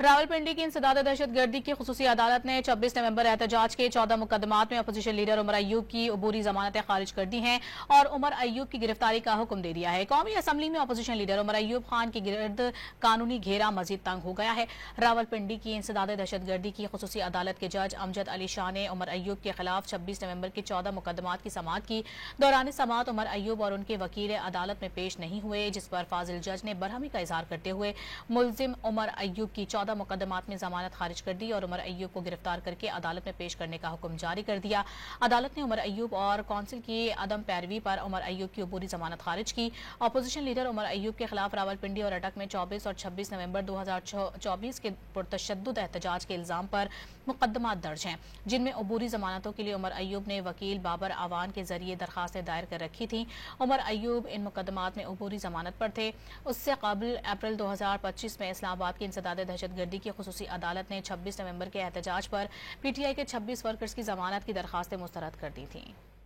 रावलपिंडी की इंसदाद दहशत गर्दी की खुसूसी अदालत ने 26 नवंबर एहतजाज के 14 मुकदमात में अपोजिशन लीडर उमर अय्यूब की अबूरी जमानतें खारिज कर दी हैं और उमर अय्यूब की गिरफ्तारी का हुक्म दे दिया है। कौमी असम्बली में अपोजिशन लीडर उमर अय्यूब खान की गिरद कानूनी घेरा मजीद तंग हो गया है। रावलपिंडी की इंसदाद दहशत गर्दी की खुसूसी अदालत के जज अमजद अली शाह ने उमर अय्यूब के खिलाफ 26 नवंबर के 14 मुकदमात की समाअत की। दौरान समाअत उमर अय्यूब और उनके वकील अदालत में पेश नहीं हुए, जिस पर फाजिल जज ने बरहमी का इजहार करते हुए मुलजिम उमर अय्यूब की 14 मुकदमात में जमानत खारिज कर दी और उमर अय्यूब को गिरफ्तार करके अदालत में पेश करने का हुक्म जारी कर दिया। अदालत ने उमर अय्यूब और कौंसिल की अदम पैरवी पर उमर अय्यूब की अबूरी जमानत खारिज की। अपोजिशन लीडर उमर अय्यूब के खिलाफ रावलपिंडी और अटक में 24 और 26 नवंबर 2024 के पुरतशद्दुद एहतजाज के इल्जाम पर मुकदमात दर्ज हैं, जिनमें अबूरी जमानतों के लिए उमर अय्यूब ने वकील बाबर आवान के जरिए दरखास्तें दायर कर रखी थी। उमर अय्यूब इन मुकदमात में अबूरी जमानत पर थे। उससे कबल अप्रैल 2025 में इस्लामाबाद की इंसदाद दहशत गर्दी की खुसूसी अदालत ने 26 नवंबर के एहतजाज पर PTI के 26 वर्कर्स की जमानत की दरखास्तें मुस्तरद कर दी थीं।